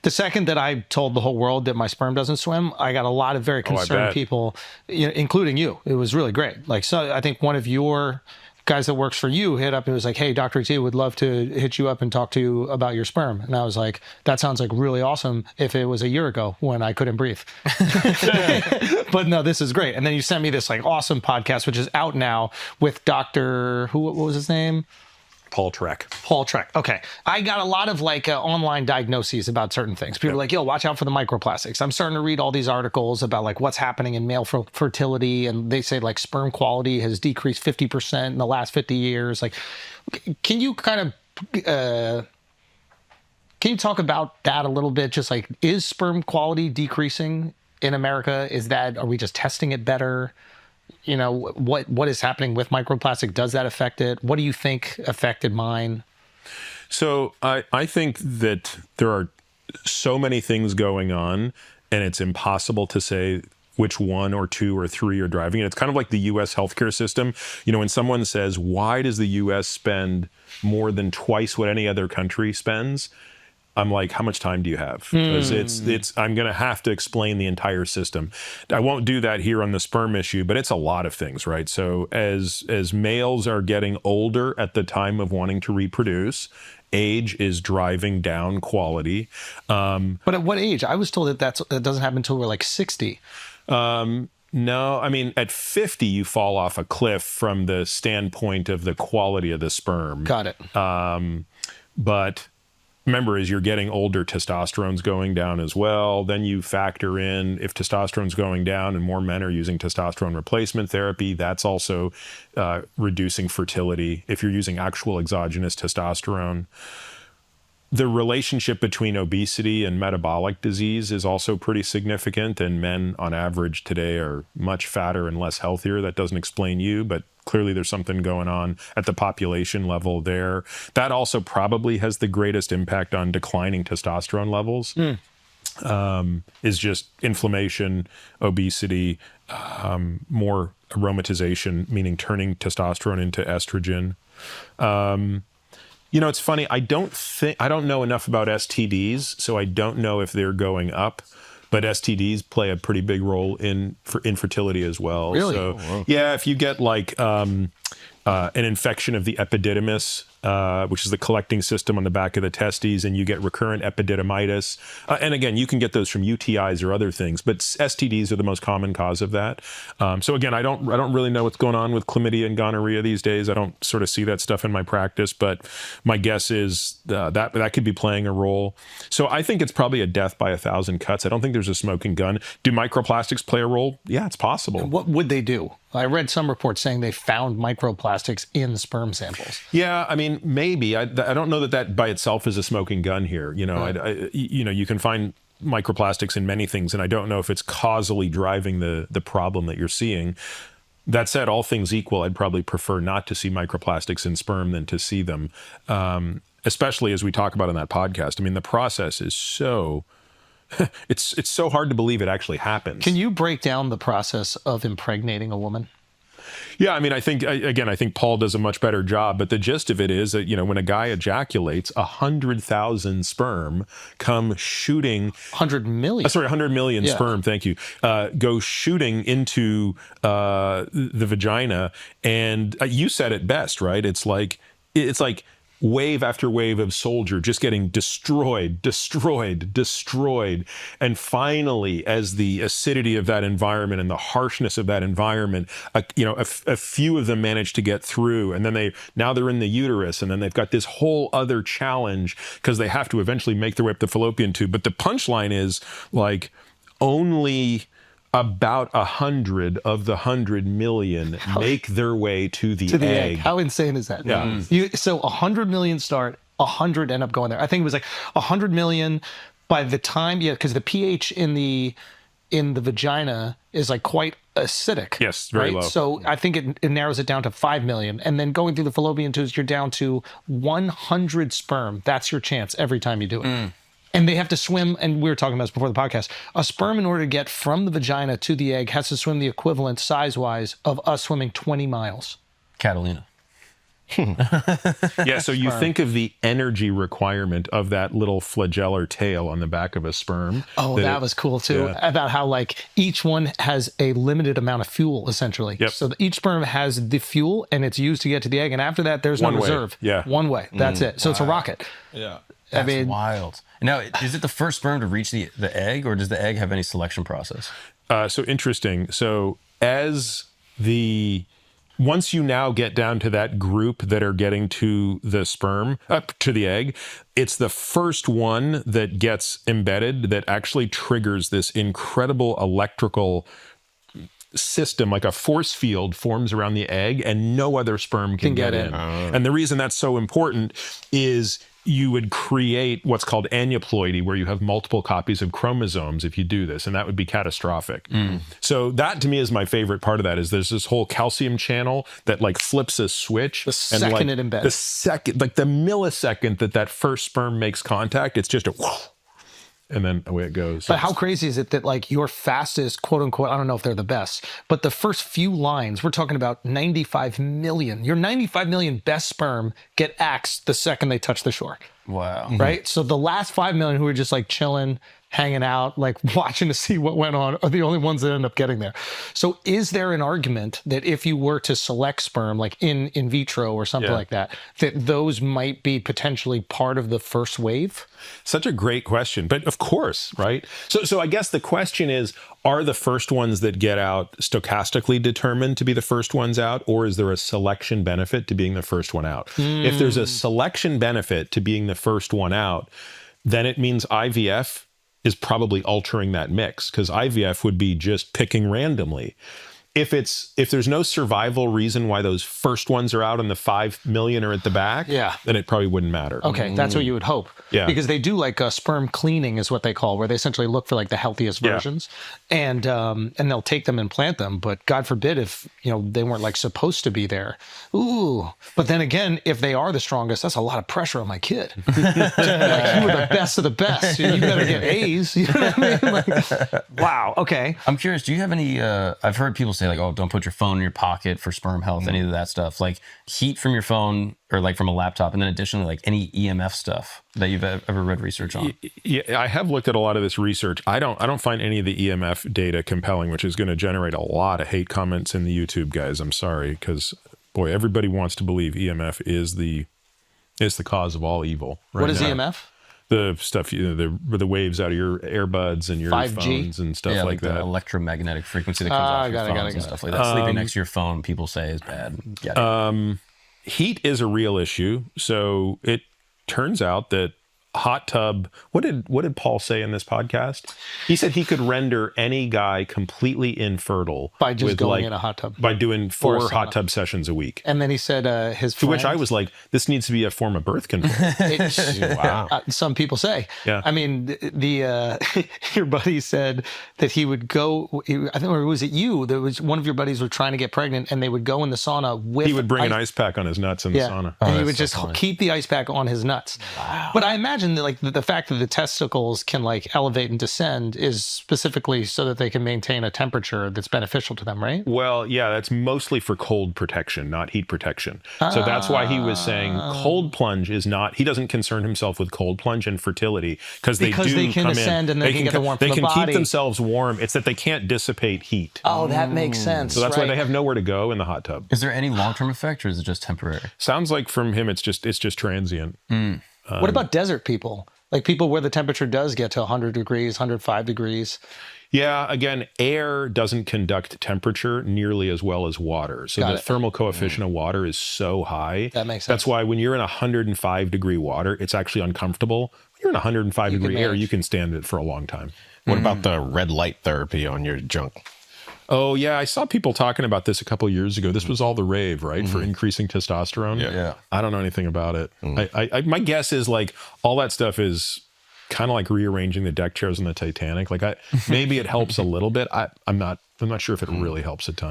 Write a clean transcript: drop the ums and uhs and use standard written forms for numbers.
The second that I told the whole world that my sperm doesn't swim, I got a lot of very concerned people, including you. It was really great. Like, so I think one of your guys that works for you hit up and was like, hey, Dr. Attia would love to hit you up and talk to you about your sperm. And I was like, that sounds like really awesome if it was a year ago when I couldn't breathe. But no, this is great. And then you sent me this like awesome podcast, which is out now with Dr. What was his name? Paul Trek. Paul Trek. Okay. I got a lot of like online diagnoses about certain things. People are like, yo, watch out for the microplastics. I'm starting to read all these articles about like what's happening in male fertility. And they say like sperm quality has decreased 50% in the last 50 years. Like, can you kind of, can you talk about that a little bit? Just like, is sperm quality decreasing in America? Are we just testing it better? You know, what is happening with microplastic? Does that affect it? What do you think affected mine? So I think that there are so many things going on, and it's impossible to say which one or two or three are driving it. It's kind of like the U.S. healthcare system. You know, when someone says, why does the U.S. spend more than twice what any other country spends? I'm like, how much time do you have? Because I'm going to have to explain the entire system. I won't do that here on the sperm issue, but it's a lot of things, right? So as males are getting older at the time of wanting to reproduce, age is driving down quality. But at what age? I was told that doesn't happen until we're like 60. No, I mean, at 50, you fall off a cliff from the standpoint of the quality of the sperm. Got it. But remember, as you're getting older, testosterone's going down as well. Then you factor in if testosterone's going down and more men are using testosterone replacement therapy, that's also reducing fertility if you're using actual exogenous testosterone. The relationship between obesity and metabolic disease is also pretty significant, and men on average today are much fatter and less healthier. That doesn't explain you, but clearly there's something going on at the population level there. That also probably has the greatest impact on declining testosterone levels, is just inflammation, obesity, more aromatization, meaning turning testosterone into estrogen. You know, it's funny. I don't know enough about STDs, so I don't know if they're going up. But STDs play a pretty big role in infertility as well. Really? So, yeah, if you get like an infection of the epididymis, which is the collecting system on the back of the testes, and you get recurrent epididymitis. And again, you can get those from UTIs or other things, but STDs are the most common cause of that. So again, I don't really know what's going on with chlamydia and gonorrhea these days. I don't sort of see that stuff in my practice, but my guess is that could be playing a role. So I think it's probably a death by 1,000 cuts. I don't think there's a smoking gun. Do microplastics play a role? Yeah, it's possible. What would they do? I read some reports saying they found microplastics in sperm samples. Yeah, I mean, maybe. I don't know that by itself is a smoking gun here. You know, you can find microplastics in many things, and I don't know if it's causally driving the problem that you're seeing. That said, all things equal, I'd probably prefer not to see microplastics in sperm than to see them, especially as we talk about in that podcast. I mean, the process is so... it's so hard to believe it actually happens. Can you break down the process of impregnating a woman? Yeah, I mean, I think Paul does a much better job, but the gist of it is that, you know, when a guy ejaculates, 100,000 sperm come shooting. 100 million. 100 million sperm, thank you, go shooting into the vagina. And you said it best, right? It's like wave after wave of soldier just getting destroyed. And finally, as the acidity of that environment and the harshness of that environment, a few of them manage to get through. And then they're in the uterus, and then they've got this whole other challenge because they have to eventually make their way up the fallopian tube. But the punchline is like only about 100 of the 100 million make their way to the egg. How insane is that? Yeah. So 100 million start, 100 end up going there. I think it was like 100 million by the time, because the pH in the vagina is like quite acidic. Yes, very low. So I think it narrows it down to 5 million. And then going through the fallopian tubes, you're down to 100 sperm. That's your chance every time you do it. And they have to swim, and we were talking about this before the podcast, a sperm, in order to get from the vagina to the egg, has to swim the equivalent size-wise of us swimming 20 miles. Catalina. Yeah, so you think of the energy requirement of that little flagellar tail on the back of a sperm. Oh, that was cool too. Yeah. About how like each one has a limited amount of fuel, essentially. Yep. So each sperm has the fuel and it's used to get to the egg. And after that, there's no One way. reserve. Yeah. One way. That's it. So it's a rocket. Yeah. That's mean- wild. Now, is it the first sperm to reach the egg, or does the egg have any selection process? So interesting. So once you now get down to that group that are getting to the sperm, up to the egg, it's the first one that gets embedded that actually triggers this incredible electrical system, like a force field forms around the egg, and no other sperm can get in. And the reason that's so important is you would create what's called aneuploidy, where you have multiple copies of chromosomes if you do this, and that would be catastrophic. So that to me is my favorite part of that, is there's this whole calcium channel that like flips a switch. The second it embeds. The second, like the millisecond that first sperm makes contact, it's just a whoosh, and then away it goes. But how crazy is it that like your fastest, quote unquote, I don't know if they're the best, but the first few lines, we're talking about 95 million. Your 95 million best sperm get axed the second they touch the shore. Wow. Right? So the last 5 million who are just like chilling, hanging out, like watching to see what went on are the only ones that end up getting there. So is there an argument that if you were to select sperm, like in vitro or something like that those might be potentially part of the first wave? Such a great question, but of course, right? So I guess the question is, are the first ones that get out stochastically determined to be the first ones out, or is there a selection benefit to being the first one out? If there's a selection benefit to being the first one out, then it means IVF is probably altering that mix, because IVF would be just picking randomly. If there's no survival reason why those first ones are out and the 5 million are at the back, then it probably wouldn't matter. Okay, that's what you would hope. Yeah. Because they do like sperm cleaning is what they call, where they essentially look for like the healthiest versions, and they'll take them and plant them. But God forbid if they weren't like supposed to be there. Ooh. But then again, if they are the strongest, that's a lot of pressure on my kid. Like, you were the best of the best. You better get A's. You know what I mean? Like, wow. Okay. I'm curious, do you have any, I've heard people say like, oh, don't put your phone in your pocket for sperm health, any of that stuff. Like heat from your phone or like from a laptop, and then additionally like any EMF stuff that you've ever read research on. Yeah, I have looked at a lot of this research. I don't find any of the EMF data compelling, which is going to generate a lot of hate comments in the YouTube, guys. I'm sorry, because boy, everybody wants to believe EMF is the cause of all evil. Right What is now. EMF? The stuff, the waves out of your earbuds and your 5G? phones and stuff like that. The electromagnetic frequency that comes off your phones and stuff like that. Sleeping next to your phone, people say is bad. Heat is a real issue. So it turns out that hot tub. What did Paul say in this podcast? He said he could render any guy completely infertile by just going in a hot tub, by doing 4 sauna. hot tub sessions a week. And then he said his to friend, which I was like, this needs to be a form of birth control. Wow. Some people say. Yeah. I mean, your buddy said that he would go. I think, or was it you? There was one of your buddies were trying to get pregnant, and they would go in the sauna with. He would bring an ice pack on his nuts in the sauna. And he would just keep the ice pack on his nuts. Wow. But I imagine that like the fact that the testicles can like elevate and descend is specifically so that they can maintain a temperature that's beneficial to them, right? Well, yeah, that's mostly for cold protection, not heat protection. So that's why he was saying cold plunge is not. He doesn't concern himself with cold plunge and fertility because they can come in. ascend and they can get the warmth They from the can body. keep themselves warm. It's that they can't dissipate heat. Oh, that makes sense. So that's why they have nowhere to go in the hot tub. Is there any long-term effect, or is it just temporary? Sounds like from him, it's just transient. What about desert people? Like people where the temperature does get to 100 degrees, 105 degrees. Yeah, again, air doesn't conduct temperature nearly as well as water. So the thermal coefficient of water is so high. That makes sense. That's why when you're in 105 degree water, it's actually uncomfortable. When you're in 105 degree air, you can stand it for a long time. What about the red light therapy on your junk? Oh, yeah. I saw people talking about this a couple of years ago. This was all the rave, right? For increasing testosterone. Yeah. I don't know anything about it. I my guess is like all that stuff is kind of like rearranging the deck chairs on the Titanic. Like maybe it helps a little bit. I'm not sure if it really helps a ton.